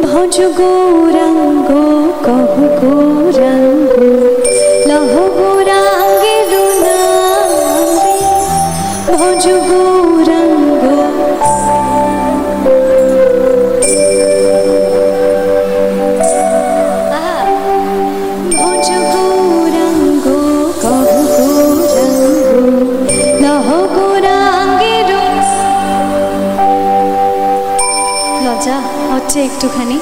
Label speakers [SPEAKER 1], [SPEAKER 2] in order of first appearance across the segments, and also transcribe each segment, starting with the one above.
[SPEAKER 1] ভজ গৌরাঙ্গ কহ গৌরাঙ্গ লহ গৌরাঙ্গের নামে ভজ গৌরাঙ্গ ভজ গৌরাঙ্গ কহ গৌরাঙ্গ লহ গৌরাঙ্গের লজ্জা হচ্ছে একটুখানি।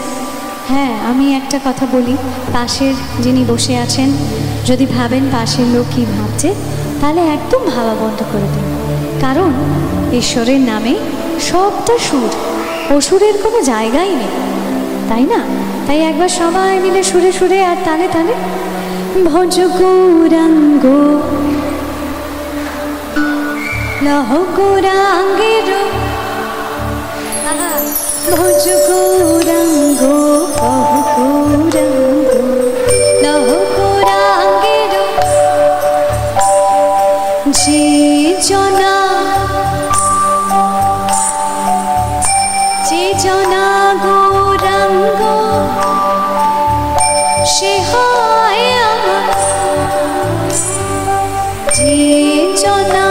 [SPEAKER 1] হ্যাঁ, আমি একটা কথা বলি, পাশের যিনি বসে আছেন যদি ভাবেন পাশের লোক কী ভাবছে, তাহলে একদম ভাবা বন্ধ করে দিন। কারণ ঈশ্বরের নামে সবটা সুর, অসুরের কোনো জায়গাই নেই, তাই না? তাই একবার সবাই মিলে সুরে সুরে আর তালে তালে ভজ গৌরাঙ্গ লহ গৌরাঙ্গের ভজ গৌরাঙ্গ কহ গৌরাঙ্গ লহ গৌরাঙ্গের যে জনা গৌরাঙ্গ সে হয় আমার, যে জনা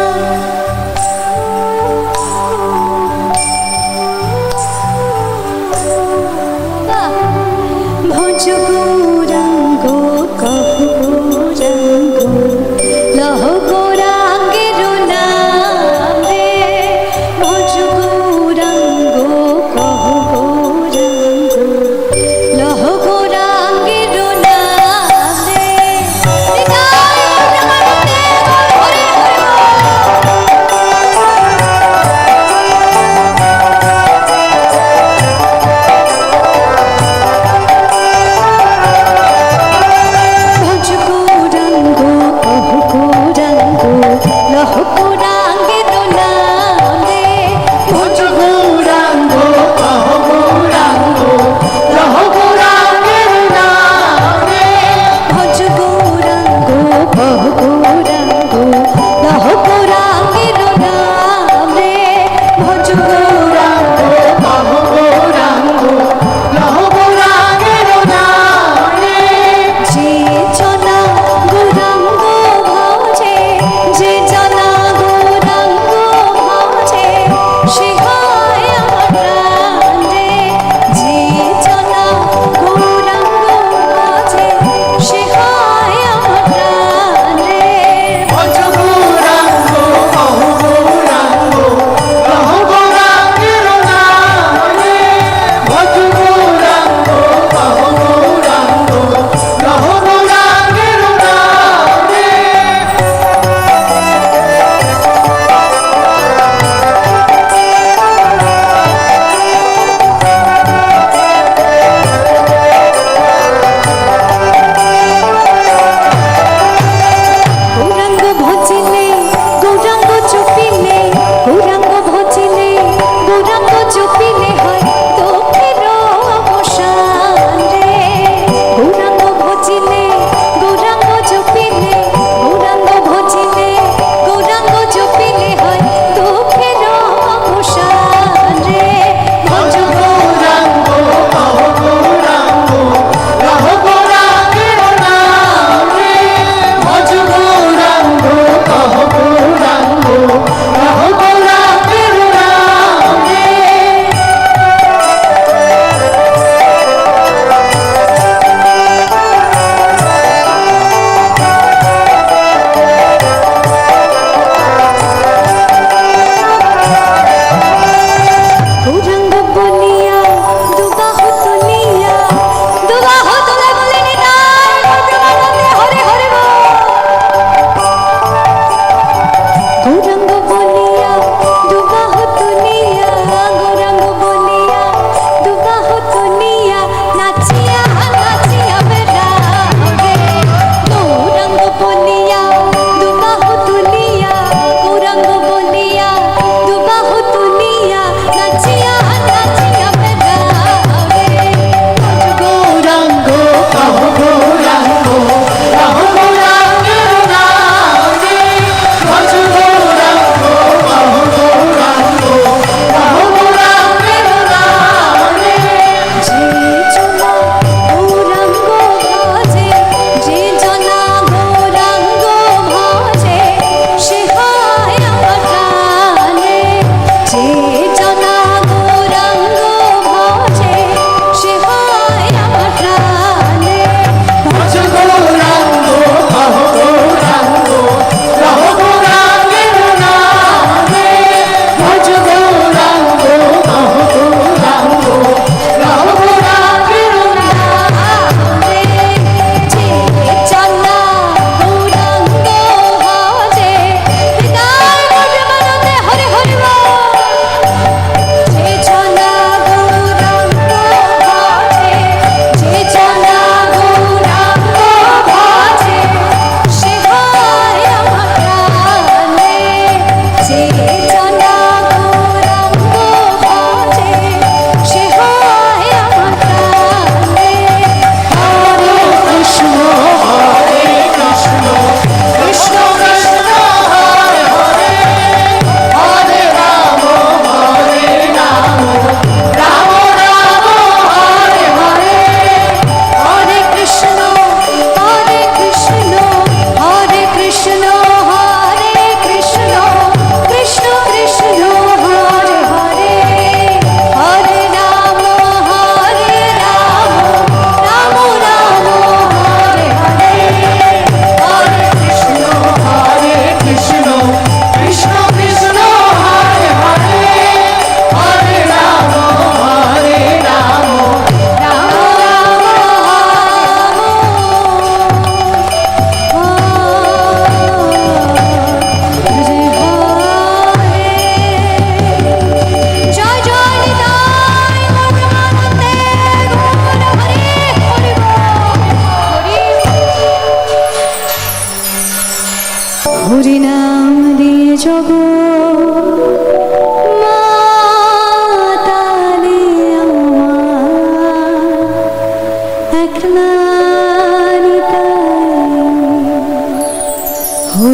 [SPEAKER 1] ভজ গৌরাঙ্গ কহ গৌরাঙ্গ লহ গৌরাঙ্গের নামে ভজ গৌরাঙ্গ কহ গৌরাঙ্গ লহ গৌরাঙ্গের নামে।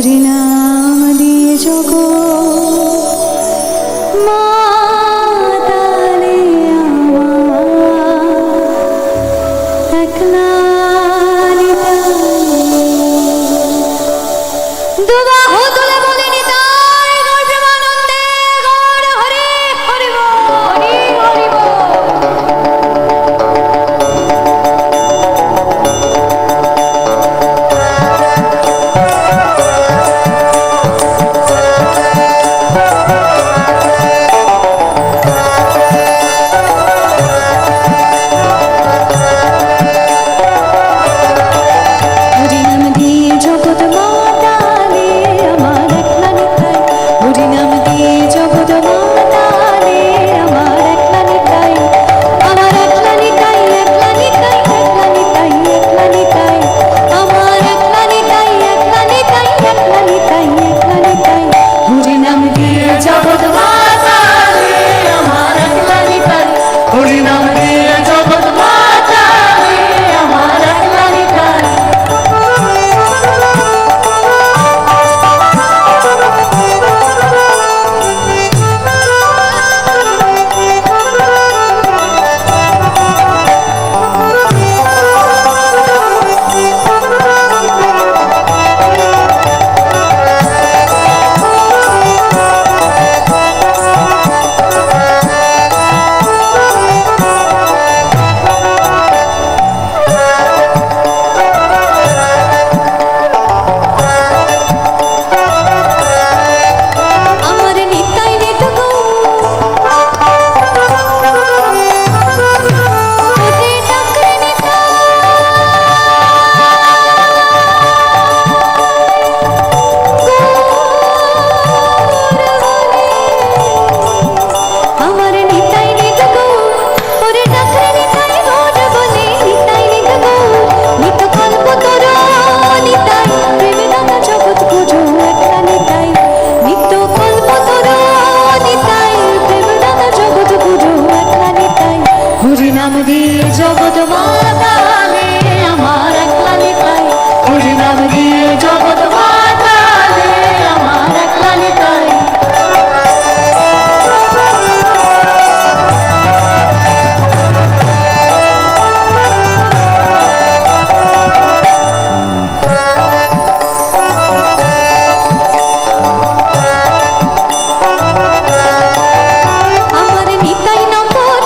[SPEAKER 1] হরি নাম দিয়ে জগৎ মাতালে আমার একলা দুবাহু তুলে বলি নিতাই গৌর প্রেমানন্দে গৌর হরি হরি বল, হরি হরি বল। হরি নাম দিয়ে জগৎ মাতালে আমার একলা নিতাই, হরি নাম দিয়ে জগৎ মাতালে আমার একলা নিতাই, আমার একলা নিতাই, একলা নিতাই, একলা নিতাই, একলা নিতাই, আমার একলা নিতাই, একলা নিতাই, একলা নিতাই, একলা নিতাই, হরি নাম দিয়ে জগৎ মাতালে আমার একলা নিতাই,
[SPEAKER 2] হরি নাম দিয়ে জগৎ
[SPEAKER 1] মাতালে আমার একলা নিতাই। আমার নিতাই নিত গো ওরে ডাকরে নিতাই, আমার নিতাই নিত গো ওরে ডাকরে নিতাই গৌর বলে, নিতাই নিত গো নিত কল্প তোর নিতাই, প্রেমদাতা জগৎ পুজো একলা নিতাই, নিত্য কল্প তোর নিতাই, প্রেমদাতা জগৎ পুজো একলা নিতাই, হরি নাম দিয়ে জগৎ মাতালে আমার একলা নিতাই, হরি নাম দিয়ে জগৎ মাতালে আমার একলা নিতাই। আমার নিতাই নম্বর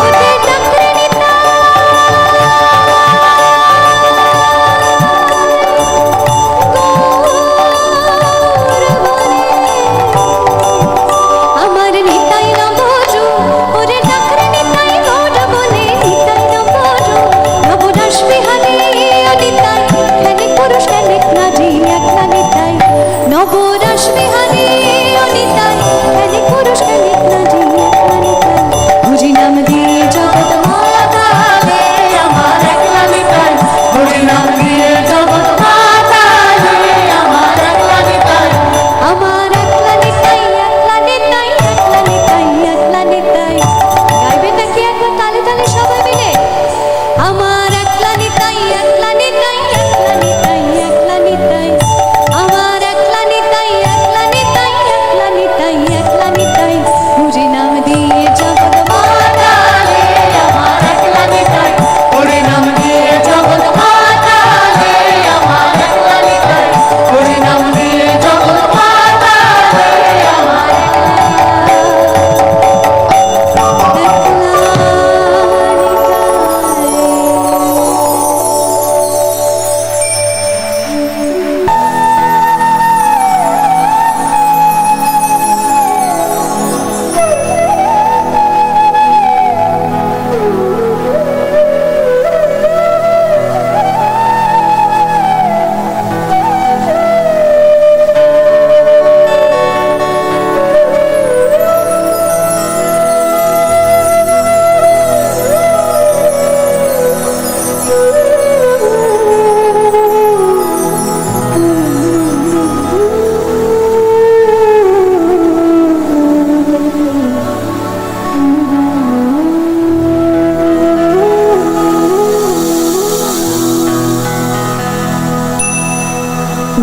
[SPEAKER 1] ওরে ডাকরে নিতাই,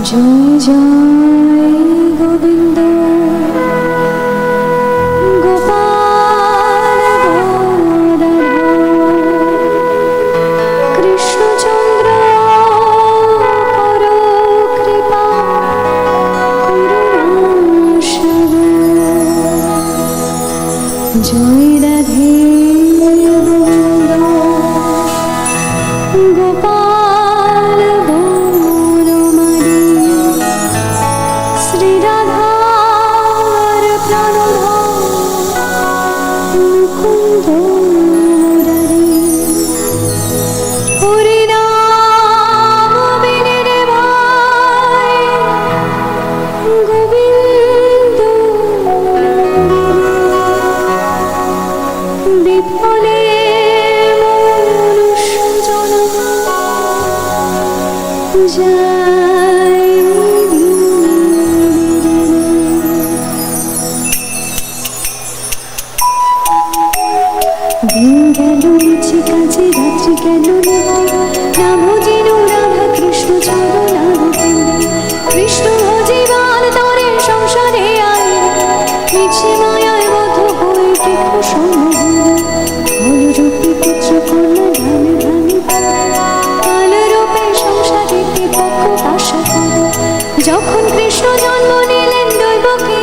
[SPEAKER 1] জয় জয় গোবিন্দ গোপাল গদাধর কৃষ্ণচন্দ্র কর কৃপা করুণাসাগর জয় রাধে গোবিন্দ গোপাল বনমালী শ্রীরাধার প্রাণধর মুকুন্দ মুরারি হরিনাম বিনে ভাই গোবিন্দ বিফলে মনুষ্য জনম জয় দিন গেল মিছে কাজে রাত্রি গেল না ভজিল রাধা কৃষ্ণ চরণ কৃষ্ণ ভজিবাল তরে সংসারে আয় মিছে মায়ায় বদ্ধ হয়ে বৃক্ষ রূপে পুত্র কন্যা ধানে ধানে কাল রূপে সংসারেতে পক্ষ পাশা যখন কৃষ্ণ জন্ম নিলেন দৈবকে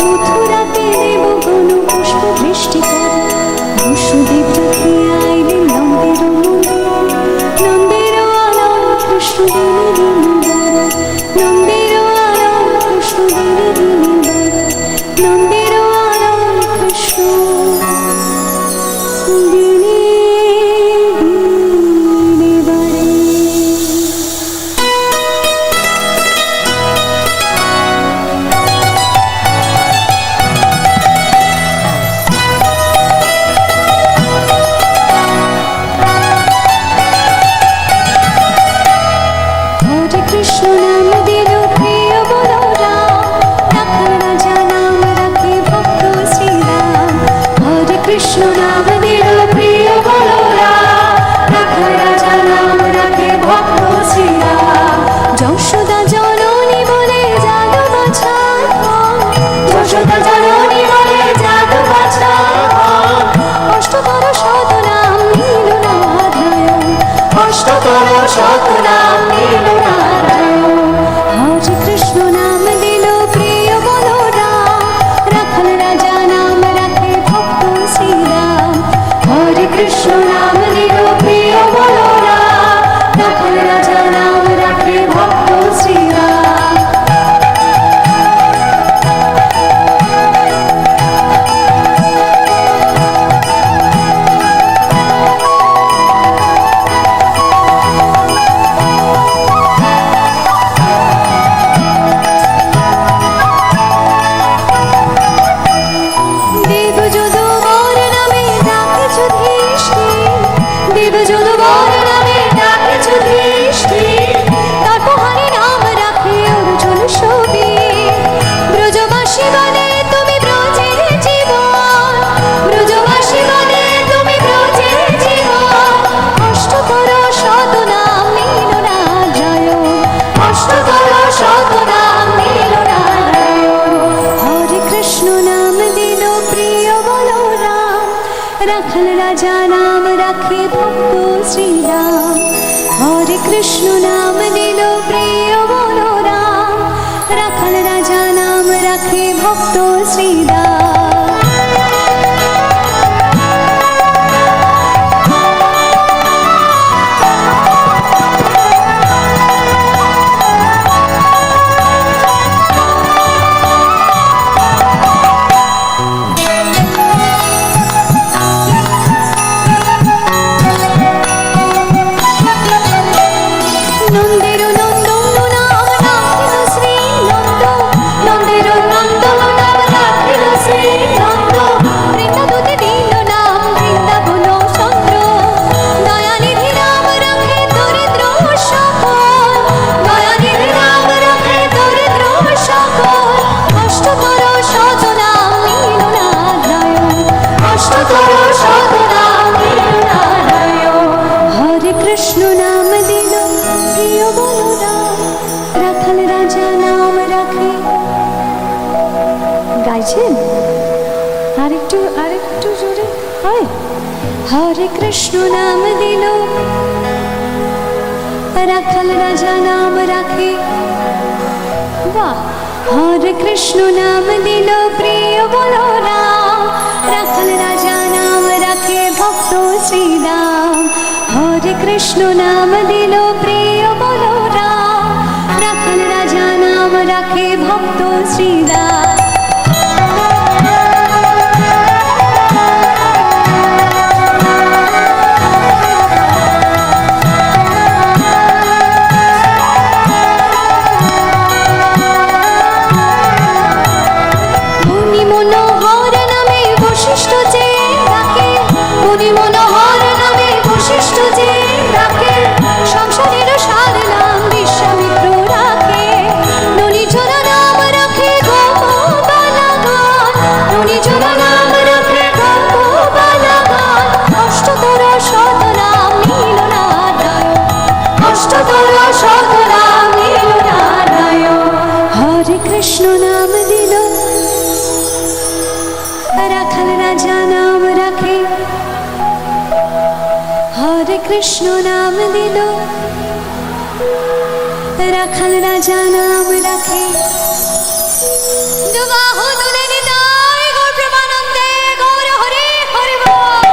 [SPEAKER 1] মথুরাতে দেবগণ পুষ্প বৃষ্টি করে বসুদেব ডাকে আইলেন নন্দের আনন্দ কৃষ্ণ দিনে দিনে নন্দের আনন্দ কৃষ্ণ দিনে দিনে নন্দের আনন্দ কৃষ্ণ দিনে দিনে বারে হরে কৃষ্ণ নাম দিল প্রিয় বলো রাম রাখাল রাজা নাম রাখে ভক্ত শ্রীরাম হরে কৃষ্ণ নাম দিল প্রিয় বলো রাম রাখাল রাজা নাম রাখে ভক্ত শ্রীরাম যশোদা জননী বলে জাদু বাছা যশোদা জননী বলে জাদু বাছা অষ্টতর শত নাম নীল নারায়ণ অষ্টতর শত নাম নীল নারায়ণ হরে কৃষ্ণ নাম দিল প্রিয় বলো রাম রাখাল রাজা নাম রাখে ভক্ত শ্রীরাম হরে কৃষ্ণ নাম দিল প্রিয় বলো রাম রাখাল রাজা নাম রাখে ভক্ত শ্রীরাম দেব যদুবর নামে ডাকে যুধিষ্ঠির দেব যদুবর নামে ডাকে যুধিষ্ঠির তার পোহারে নাম রাখে অর্জুন সবীর ব্রজবাসী বলে তুমি ব্রজের জীবন ব্রজবাসী বলে তুমি ব্রজের জীবন অষ্টতর শত নাম নীল নারায়ণ অষ্টতর শত নাম নীল নারায়ণ হরে কৃষ্ণ নাম দিল প্রিয় বলো রাম রাখাল রাজা নাম রাখে ভক্ত শ্রীরাম হরে কৃষ্ণ নাম দিল প্রিয় বলো রাম রাখাল রাজা নাম রাখে ভক্ত শ্রীরাম নন্দের আরেকটু জোরে হয়। হরে কৃষ্ণ নাম দিল রাখাল রাজা নাম রাখে। বাহ। হরে কৃষ্ণ নাম দিল প্রিয় বলরাম, রাখাল রাজা নাম রাখে ভক্ত শ্রীরাম। হরে কৃষ্ণ নাম দিল প্রিয় বলরাম, রাখাল রাজা নাম রাখে ভক্ত শ্রীরাম। কৃষ্ণ নাম দিল রাখাল রাজা নাম রাখে। হরে কৃষ্ণ নাম দিল রাখাল রাজা নাম রাখে। দুবাহু তুলে নিতাই গৌর প্রেমানন্দে গৌর হরি হরি বল।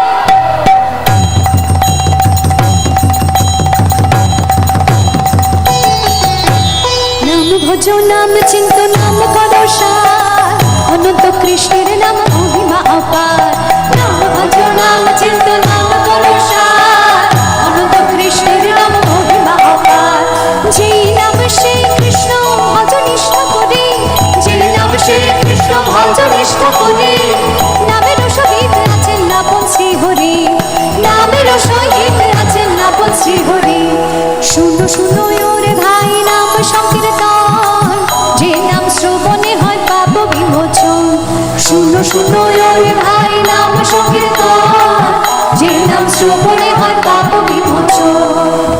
[SPEAKER 1] নাম ভজ নাম চিন্ত নাম করসার, অনন্ত কৃষ্ণের নাম মহিমা অপার। নাম ভজ নাম চিন্ত নাম করসার, অনন্ত কৃষ্ণের নাম মহিমা অপার। যেই নাম সে কৃষ্ণ ভজ নিষ্ঠা করে, যেই নাম সে কৃষ্ণ ভজ নিষ্ঠা করে, নামের সহিত আছেন নাপন শ্রী হরি, নামের সহিত আছেন নাপন শ্রী হরি। শুনো শুনো ওরে ভাই নাম সংকীর্তন, যে নাম শ্রবণে হয় পাপ বিমোচন। শুনো শুনো ওরে ভাই নাম সংকীর্তন, যে নাম শ্রবণে হয় পাপ বিমোচন।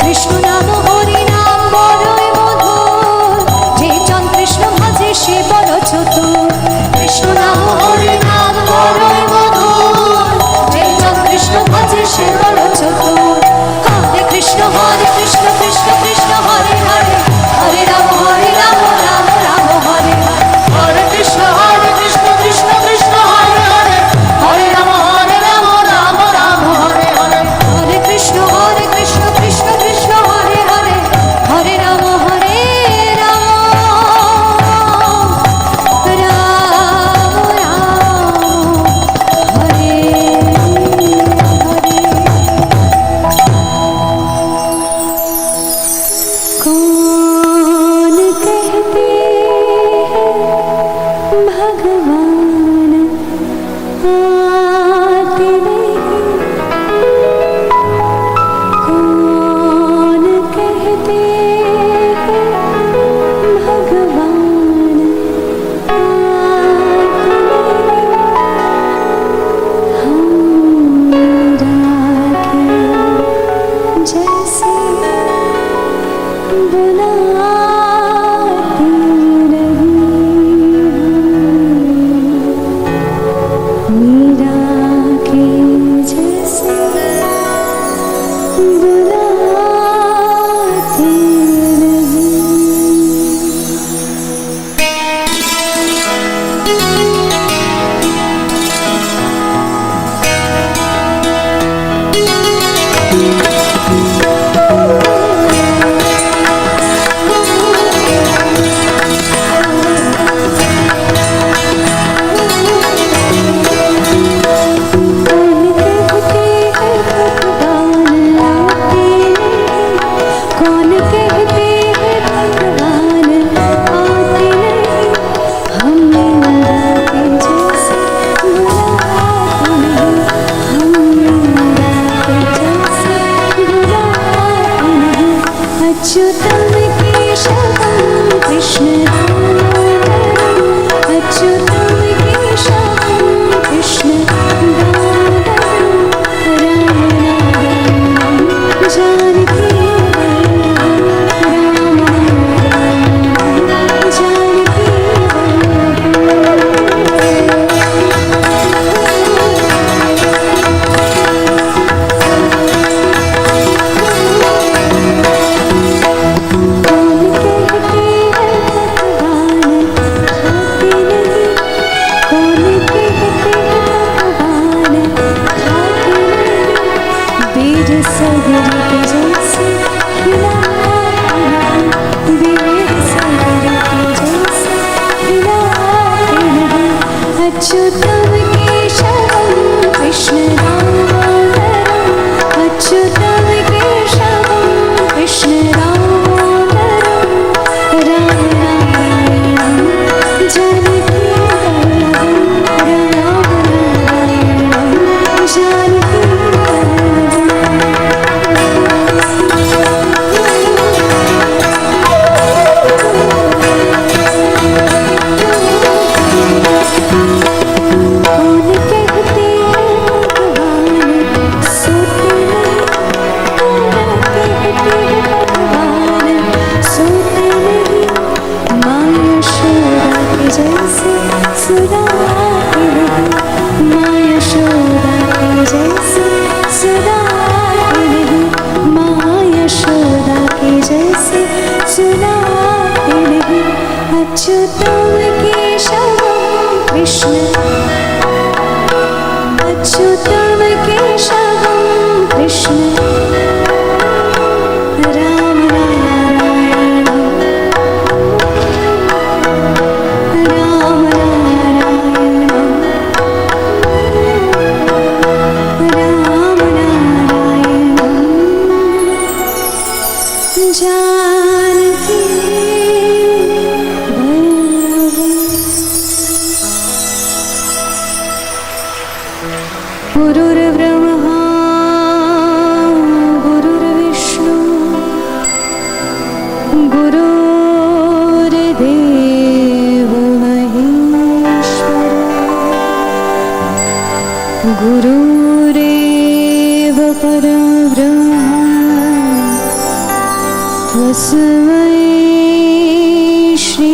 [SPEAKER 1] কৃষ্ণ নাম হরি নাম বড়ই মধুর, যে জন কৃষ্ণ ভজে সে বড় চতুর। কৃষ্ণ নাম হরি নাম বড়ই মধুর, যে জন কৃষ্ণ ভজে সে বড় চতুর। হরে কৃষ্ণ কৃষ্ণ কৃষ্ণ হরে হরে, হরে রাম রাম রাম হরে হরে।
[SPEAKER 2] হরে কৃষ্ণ কৃষ্ণ কৃষ্ণ হরে হরে, হরে রাম রাম রাম হরে হরে।
[SPEAKER 1] হরে কৃষ্ণ কৃষ্ণ কৃষ্ণ হরে হরে, হরে রাম রাম হরে হরে। कौन कहते हैं भगवान आते नहीं, कौन कहते हैं भगवान आते नहीं। हम राखे जैसे बुलाती रही, मीरा के जैसे बुलाती रही। सागर के जैसे खिला बेर सागर के जैसे खिला अच्युतम केशवम कृष्ण दामोदरम अच्युतम केशवम कृष्ण दामोदरम राम नारायणं जानकी वल्लभं राम नारायणं जानकी कौन कहते हैं भगवान सोते नहीं कौन कहते हैं भगवान सोते नहीं माँ यशोदा के जैसे सुधाते नहीं माँ यशोदा के जैसे सुधाते नहीं माँ यशोदा के जैसे सुधाते नहीं अच्युतम केशवम कृष्ण अच्युतम केशवम कृष्ण राम नारायणं राम नारायणं राम नारायणं जानकी वल्लभं गुरुर्ब्रह्मा गुरुर्विष्णु गुरुर्देव महेश्वर गुरुरेव परब्रह्म तस्मै श्री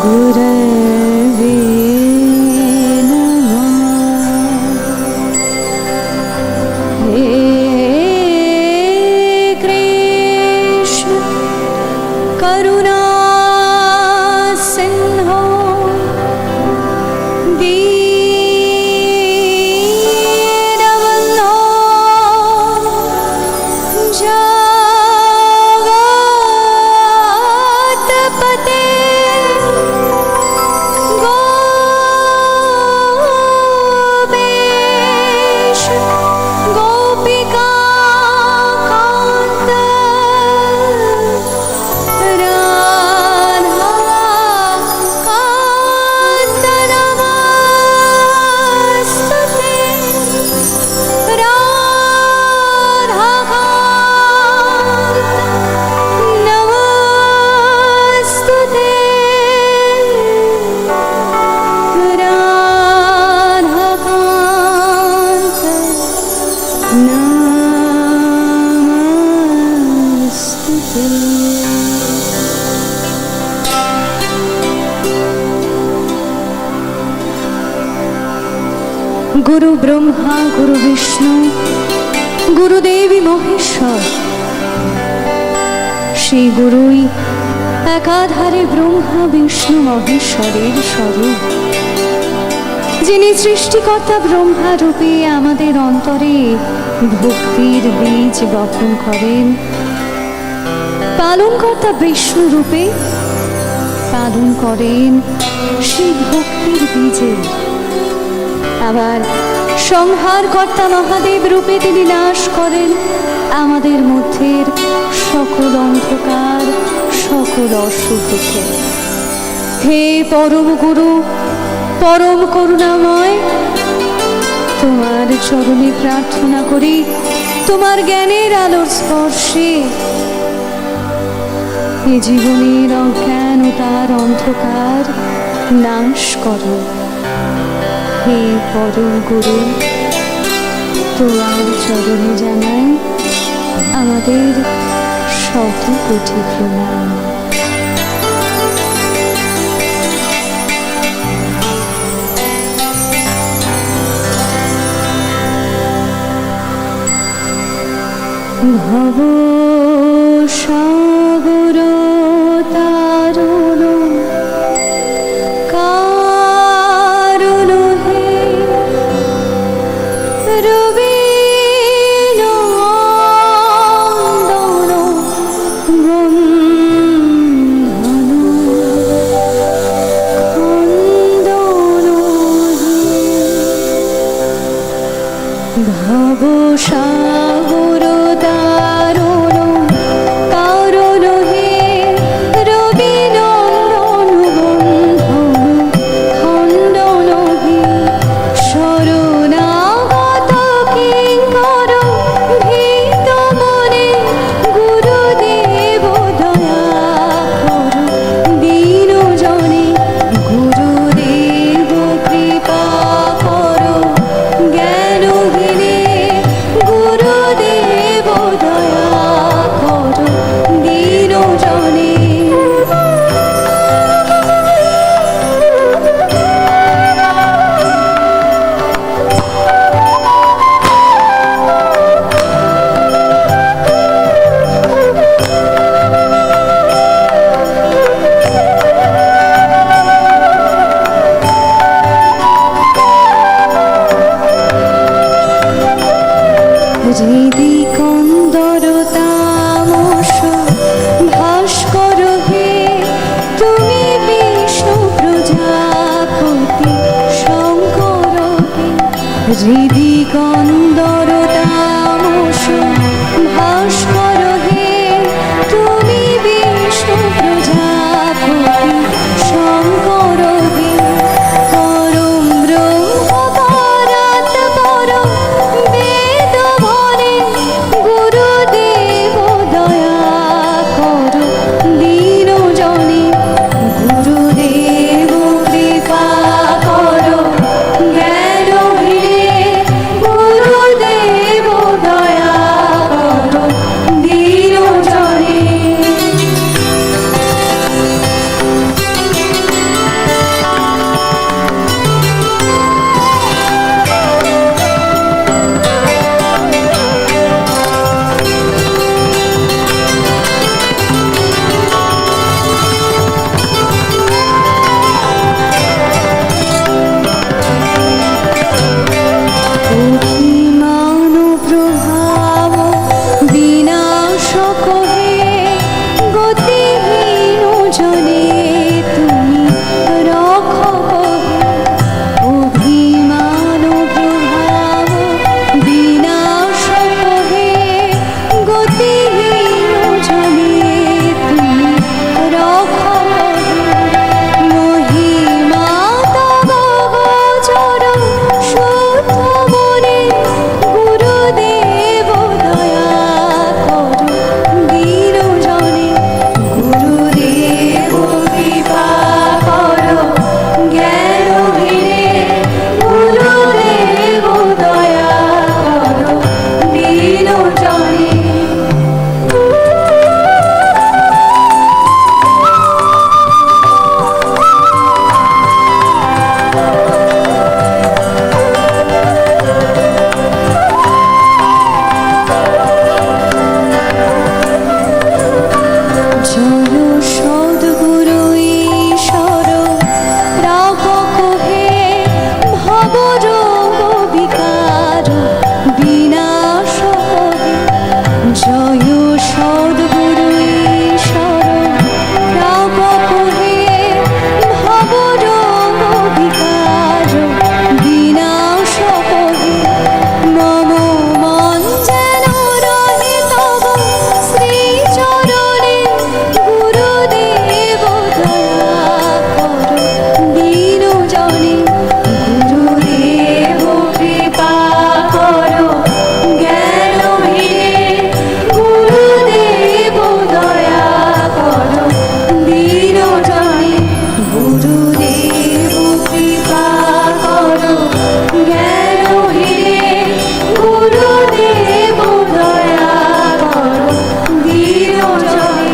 [SPEAKER 1] गुरवे नमः हे कृष्ण करुणा सिंहो दीनबन्धो जगत्पते गोपेश गोपिका कान्त राधा कान्त नमस्तुते राधा कान्त नमस्तुते राधाकान्त नमस्तुते गुरु ब्रह्मा गुरु विष्णु गुरुदेवी महेश्वर श्री गुरुई एकाधारे ब्रह्मा विष्णु महेश्वरेर स्वरूप যিনি সৃষ্টিকর্তা ব্রহ্মা রূপে আমাদের অন্তরে ভক্তির বীজ বপন করেন পালনকর্তা বিষ্ণু রূপে পালন করেন সেই ভক্তির বীজে আবার সংহারকর্তা মহাদেব রূপে তিনি নাশ করেন আমাদের মধ্যের সকল অন্ধকার সকল অশুভকে হে পরম গুরু পরম করুণাময় তোমার চরণে প্রার্থনা করি তোমার জ্ঞানের আলোর স্পর্শে এ জীবনের অজ্ঞানতার অন্ধকার নাশ করো হে পরম গুরু তোমার চরণে জানাই আমাদের শত কোটি প্রণাম ভব সাগর তারুণ কারুণ হে রবি ভব সাগর দারুণ কারণ হে রবি নন্দন বন্ধন খণ্ডন হে শরণাগত কিঙ্কর ভীত মনে গুরুদেব দয়া কর দীন জনে গুরুদেব কৃপা কর জ্ঞানহীনে গুরুদেব দয়া কর দীন জনে হৃদি কন্দর তামস ভাস্কর হে তুমি বিষ্ণু প্রজাপতি শঙ্কর হে হৃদি কন্দর তামস ভাস্কর হে তুমি বিষ্ণু প্রজাপতি শঙ্কর হে পরম ব্রহ্ম পরাৎ পরম বেদ ভরে গুরুদেব দয়া কর দীন জনে গুরুদেব কৃপা কর জ্ঞানহীনে গুরুদেব দয়া কর দীন জনে অভিমান প্রভাব বিনাশক হে গতিহীন জনে তুমি রক্ষক হে অভিমান প্রভাব বিনাশক হে গতিহীন জনে তুমি রক্ষক হে মহিমা তব গোচর শুদ্ধ মনে গুরুদেব দয়া কর দীন জনে গুরুদেব কৃপা কর জ্ঞানহীনে গুরুদেব দয়া কর দীন জনে জয় সদ্গুরু ঈশ্বর রাখক হে ভব রোগ বিকার বিনাশক হে জয় সদ্গুরু ঈশ্বর রাখক হে ভব রোগ বিকার বিনাশক হে মম মন যেন রহে তব শ্রীচরণে গুরুদেব দয়া কর দীন জনে গুরুদেব কৃপা কর জ্ঞানহীনে গুরুদেব দয়া কর দীন জনে গুরুদেব কৃপা কর জ্ঞানহীনে গুরুদেব দয়া কর দীন জনে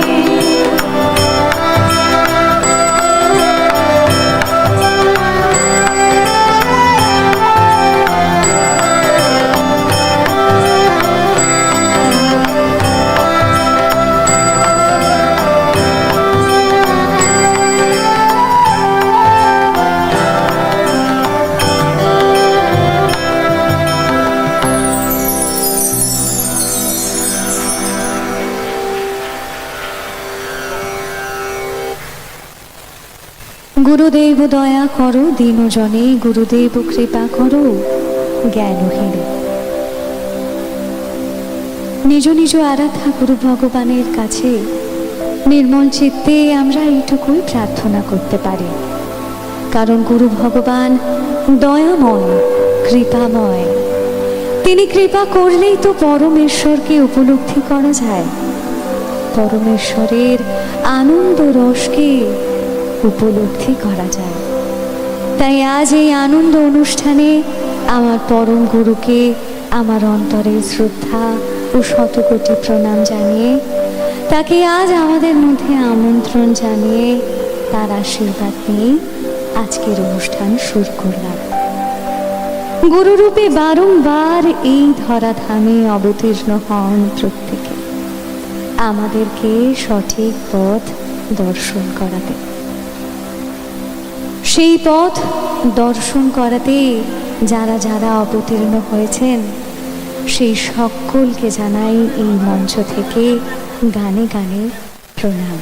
[SPEAKER 1] গুরুদেব দয়া করো দীন জনে গুরুদেব কৃপা করো জ্ঞানহীনে নিজ নিজ আরাধ্যা গুরু ভগবানের কাছে নির্মল চিত্তে আমরা এইটুকুই প্রার্থনা করতে পারি। কারণ গুরু ভগবান দয়াময়, কৃপাময়। তিনি কৃপা করলেই তো পরমেশ্বরকে উপলব্ধি করা যায়, পরমেশ্বরের আনন্দ রসকে উপলব্ধি করা যায়। তাই আজ এই আনন্দ অনুষ্ঠানে আমার পরম গুরুকে আমার অন্তরের শ্রদ্ধা ও শতকোটি প্রণাম জানিয়ে, তাকে আজ আমাদের মধ্যে আমন্ত্রণ জানিয়ে, তার আশীর্বাদ নিয়ে আজকের অনুষ্ঠান শুরু করলাম। গুরুরূপে বারংবার এই ধরাধামে অবতীর্ণ হন প্রত্যেকে, আমাদেরকে সঠিক পথ দর্শন করাতে। সেই পথ দর্শন করাতে যারা যারা অবতীর্ণ হয়েছেন, সেই সকলকে জানাই এই মঞ্চ থেকে গানে গানে প্রণাম।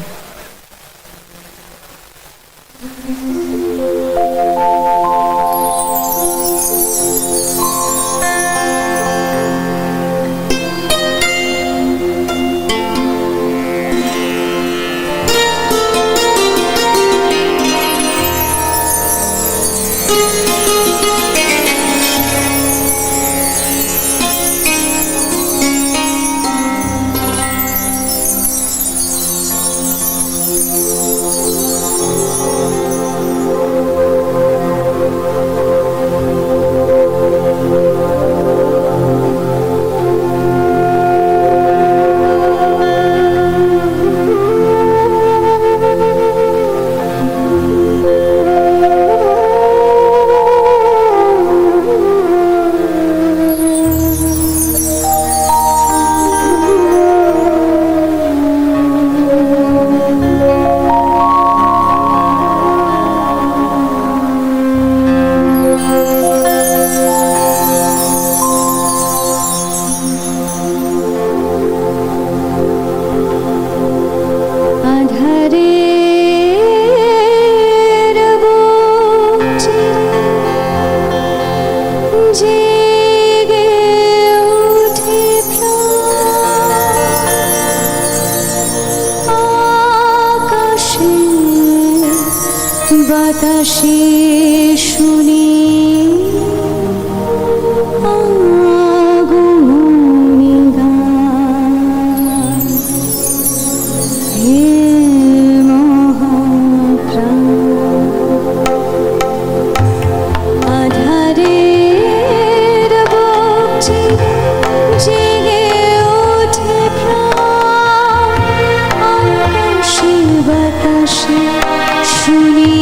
[SPEAKER 1] বাতাসে শুনি আগুনি গান, হে মহাপ্রাণ। আধারের বুক চিরে জেগে ওঠে প্রাণ, আকাশে বাতাসে শুনি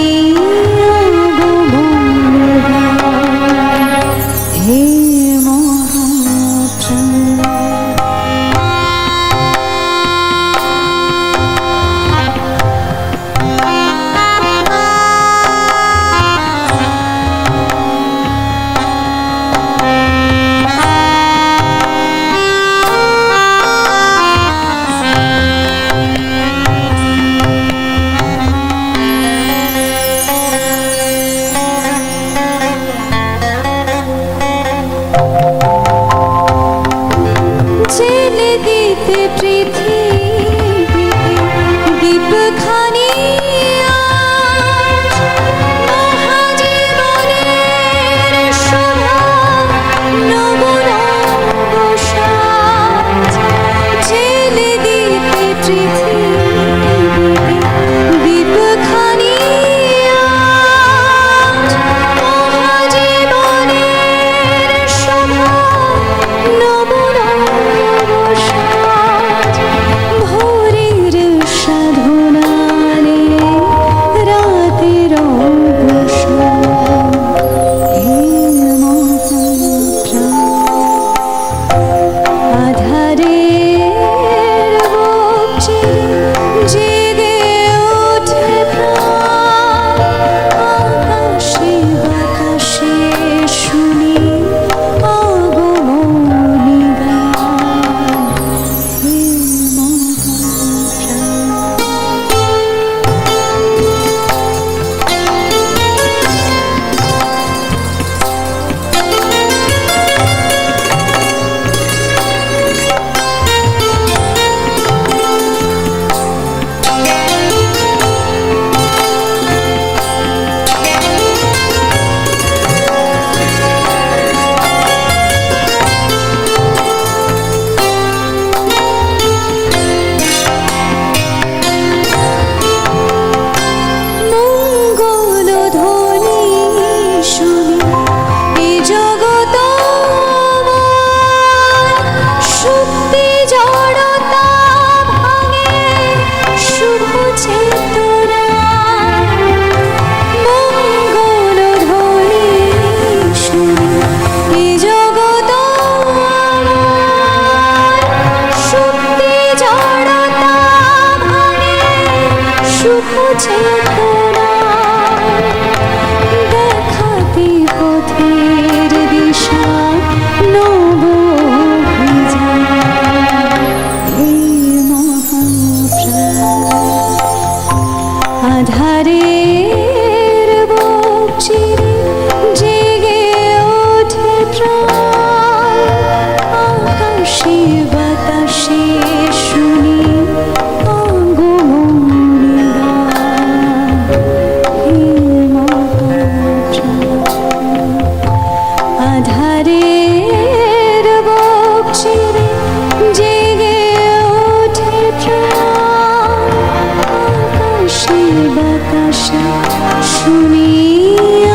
[SPEAKER 1] পথের দিশা নব ভিজা হে মহাপ্রাণ আধারের বুক চিরে জেগে ওঠে প্রাণ আকাশে বাতাসে শুনি আগমনী গান হে মহাপ্রাণ আধারের বুক চিরে জেগে ওঠে প্রাণ আকাশে বাতাসে শুনি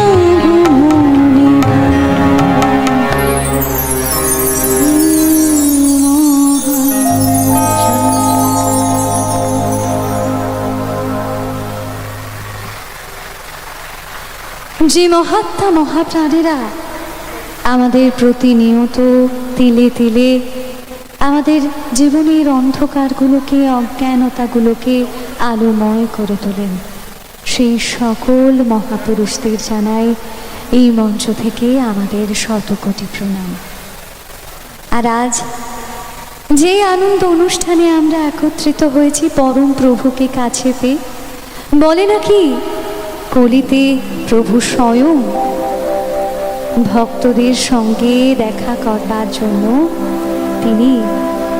[SPEAKER 1] আগমনী যে মহাত্মা মহাপ্রাণেরা আমাদের প্রতিনিয়ত তিলে তিলে আমাদের জীবনের অন্ধকারগুলোকে অজ্ঞানতাগুলোকে আলোময় করে তোলেন, সেই সকল মহাপুরুষদের জানাই এই মঞ্চ থেকে আমাদের শতকোটি প্রণাম। আর আজ যে আনন্দ অনুষ্ঠানে আমরা একত্রিত হয়েছি পরম প্রভুকে কাছে পেয়ে, বলে নাকি কলিতে প্রভু স্বয়ং ভক্তদের সঙ্গে দেখা করবার জন্য তিনি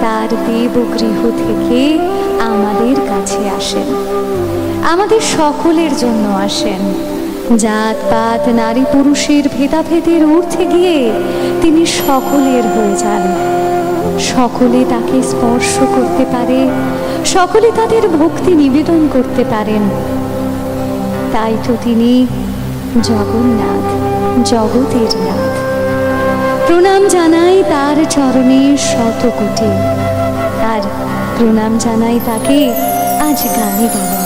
[SPEAKER 1] তার দেবগৃহ থেকে আমাদের কাছে আসেন, আমাদের সকলের জন্য আসেন। জাত পাত নারী পুরুষের ভেদাভেদের ঊর্ধ্বে গিয়ে তিনি সকলের হয়ে যান। সকলে তাকে স্পর্শ করতে পারে, সকলে তাদের ভক্তি নিবেদন করতে পারেন। তাই তো তিনি জগন্নাথ, জগতের নাথ। প্রণাম জানাই তার চরণে শতকোটি, আর প্রণাম জানাই তাকে আজ গানে গানে।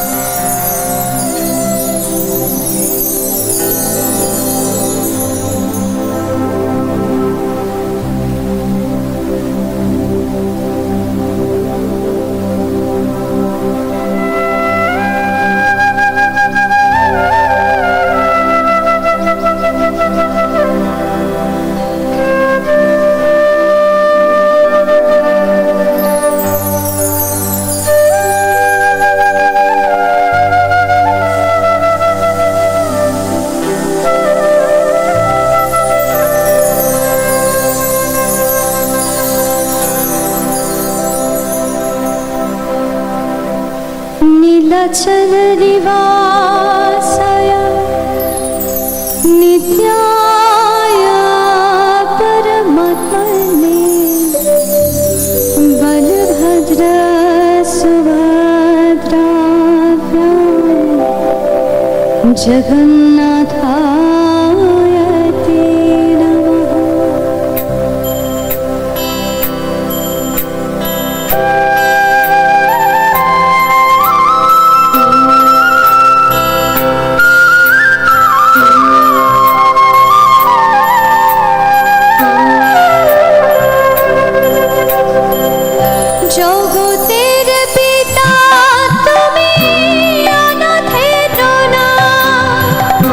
[SPEAKER 1] नीलाचल निवासाय नित्याय परमात्मने बलभद्र सुभद्राभ्यां जगन्नाथाय ते नमः। জগতের পিতা তুমি অনাথের নাথ,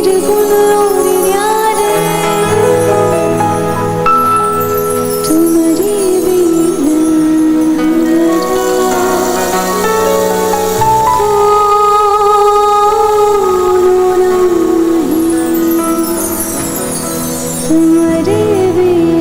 [SPEAKER 1] निर्गुण और न्यारे तुम्हारी बिना तुम्हारे बिना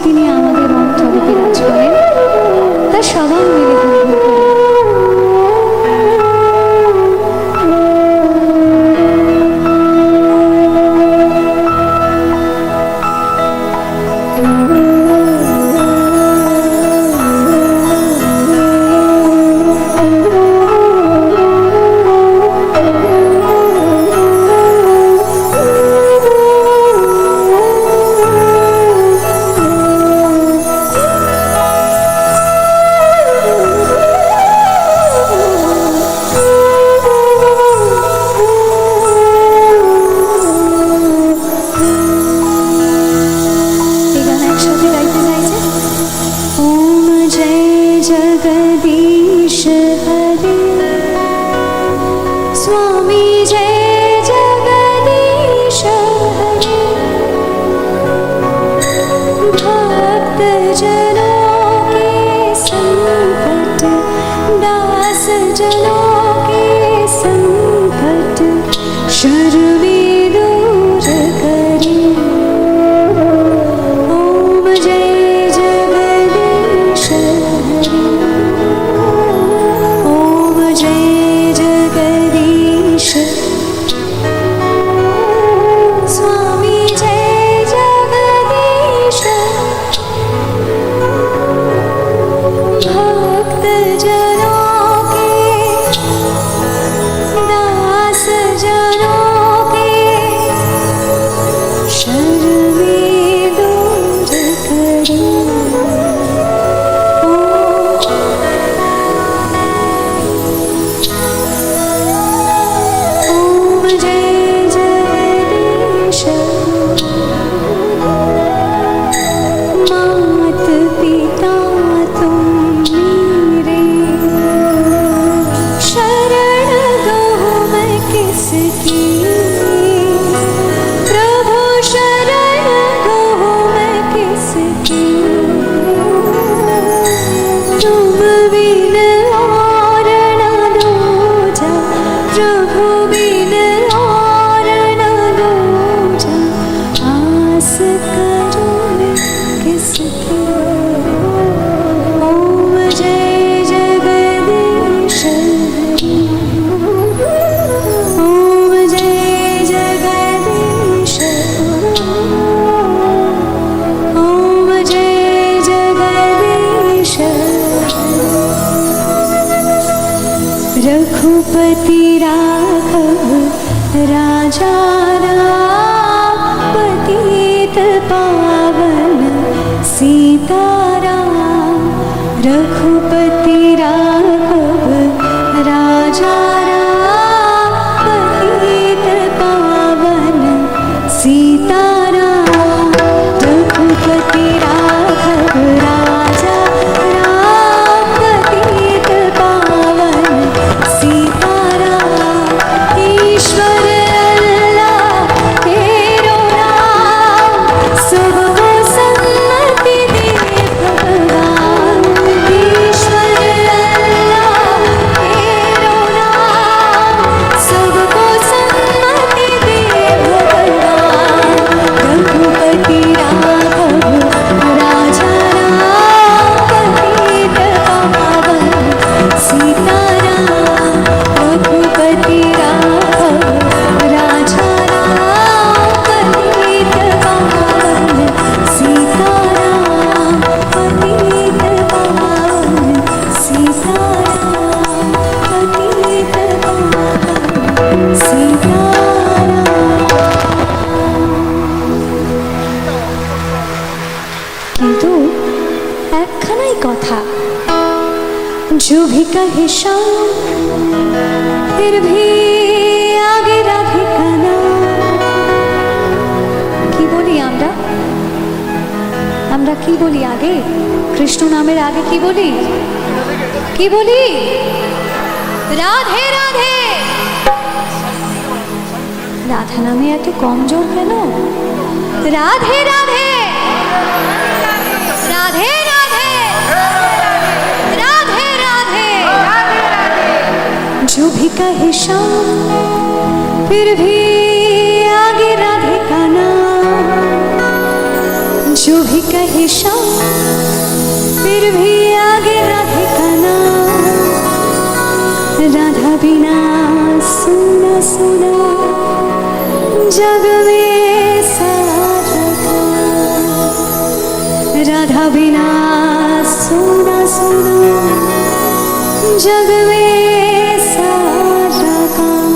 [SPEAKER 1] তিনি আমাদের অন্তরে বিরাজ করেন, তা সবাই মিলে গুনগুন করি। रघुपति राघव राजा राम, पतित पावन सीताराम। रघुपति राघव राजा राम, पतित पावन सीताराम। रघुपति राघव राजा राम, पतित पावन सीताराम। ईश्वर अल्लाह तेरो नाम, सबको सन्मति दे भगवान। ईश्वर अल्लाह तेरो नाम, सबको सन्मति दे भगवान। रघुपति राघव राजा राम, पतित पावन सीताराम। रघुपति राघव राजा राम, पतित पावन सीताराम। पतित पावन सीताराम, पतित पावन सीताराम। কিন্তু একখানাই কথা, जो भी कहे शाम फिर भी आगे राधे का नाम। কি বলি আমরা? আমরা কি বলি আগে? কৃষ্ণ নামের আগে কি বলি? কি বলি? রাধে রাধে। রাধা নামে এত কম জোর কেন? রাধে রাধে, রাধে রাধে, राधे राधे। जो भी कहे शाम फिर भी आगे राधे का नाम। जो भी कहे शाम फिर भी आगे राधे का नाम, राधा बिना सुना सुना जग में सारा काम, राधा बिना सुना सुना जग में सारा काम।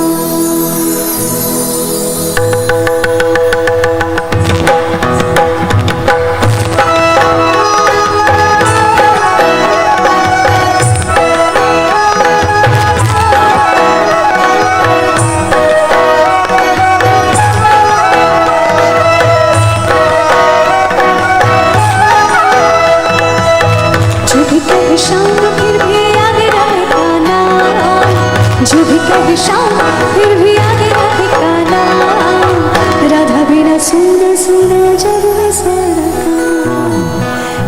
[SPEAKER 1] शाम फिर भी आगे रहेगा नाम, जो भी कहे शाम फिर भी आगे रहेगा नाम, राधा बिना सुना सुना जग में सारा काम,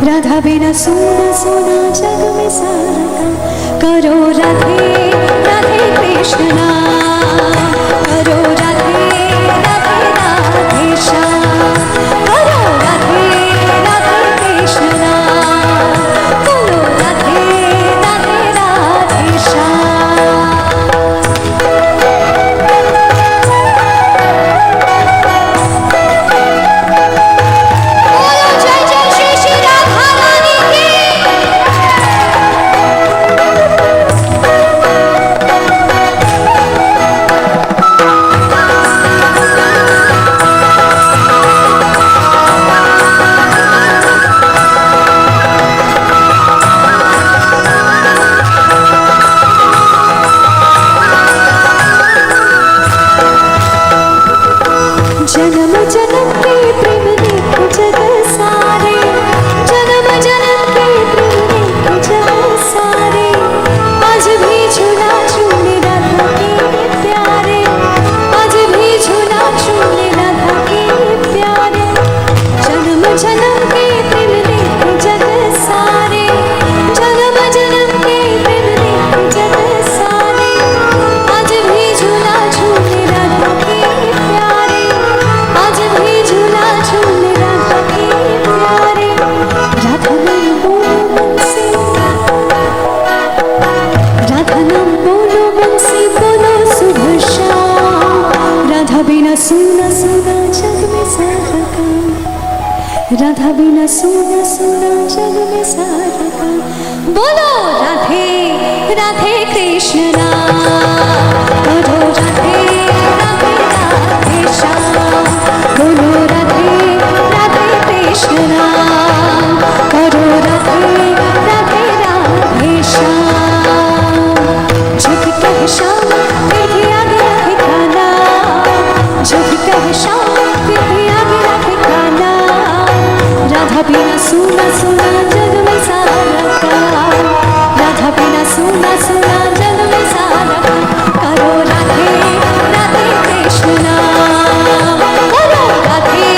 [SPEAKER 1] राधा बिना सुना सुना जग में सारा काम। करो राधे राधे कृष्ण नाम, करो राधे राधे राधे श्याम, करो राधे राधे कृष्ण नाम, करो राधे राधे राधे श्याम। बोलो जय जय श्री श्री राधा रानी की। जन्म जन्म के प्रेम देखो जग सारे, जन्म जन्म के प्रेम देखो जग सारे, आज भी झूला झूले राधा के प्यारे, आज भी झूला झूले राधा के प्यारे। जन्म जन्म के प्रेम देखो जग सारे, जन्म जन्म के प्रेम देखो जग सारे, आज भी झूला झूले राधा के प्यारे, आज भी झूला झूले राधा के प्यारे। राधा नाम बोलो मन से, राधा नाम बोलो मन से, बोलो सुबह शाम, राधा बिना सुना सुना जग में सारा काम, राधा बिना सुना सुना जग में सारा काम। बोलो राधे राधे कृष्ण नाम, करो राधे राधे राधे श्याम, बोलो राधे राधे कृष्ण नाम, करो राधे राधे राधे श्याम। जो भी कहे शाम फिर भी आगे रहेगा नाम, जो भी कहे शाम फिर भी आगे रहेगा नाम, राधा बिना सुना सुना जग में सारा काम, राधा बिना सुना सुना जग में सारा काम। करो राधे राधे कृष्ण नाम, करो राधे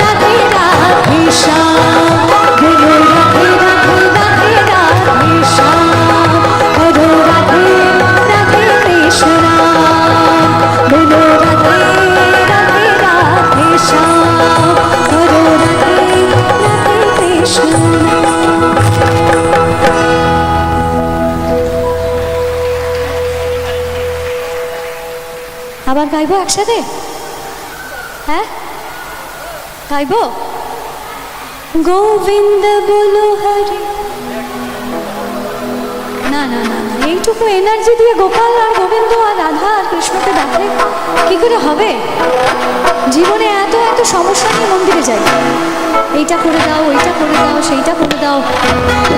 [SPEAKER 1] राधे राधे श्याम, करो राधे राधे राधे राधे श्याम, करो राधे राधे कृष्ण नाम, करो राधे राधे राधे श्याम, करो राधे राधे कृष्ण नाम। আবার গাইবো একসাথে? হ্যাঁ গাইবো। গোবিন্দ বলো হরি, না না না না, এইটুকু এনার্জি দিয়ে গোপাল আর গোবিন্দ আর রাধা আর কৃষ্ণকে ডাকলে কি করে হবে? জীবনে এত এত সমস্যা নিয়ে মন্দিরে যাই, এইটা করে দাও, ওইটা করে দাও, সেইটা করে দাও,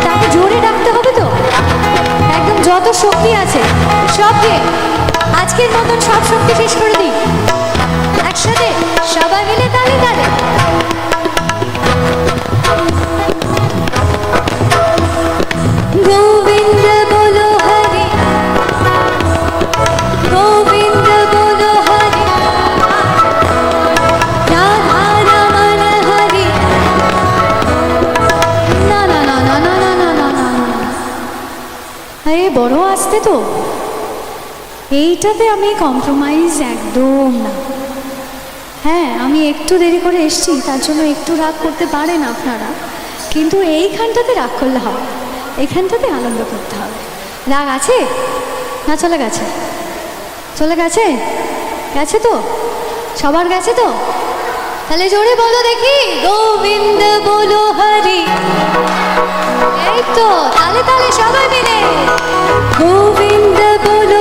[SPEAKER 1] তাকে জোরে ডাকতে হবে তো। একদম যত শক্তি আছে সব দিয়ে আজকের মতন সব শক্তি শেষ করে দিই একসাথে, সবাই মিলে তালে তালে। গোবিন্দ বলো হরি, গোবিন্দ বলো হরি, রাধা রমণ হরি। না না না না না না না না না, আরে বড় আসতে তো, এইটাতে আমি কম্প্রোমাইজ একদম না। হ্যাঁ আমি একটু দেরি করে এসেছি, তার জন্য একটু রাগ করতে পারেন আপনারা, কিন্তু এইখানটাতে রাগ করলে হবে, এইখানটাতে আনন্দ করতে হবে। রাগ আছে না? চলে গেছে? চলে গেছে? গেছে তো? সবার গেছে তো? তাহলে জোরে বলো দেখি, গোবিন্দ বলো হরি। এই তো, তালে তালে সবাই মিলে গোবিন্দ বলো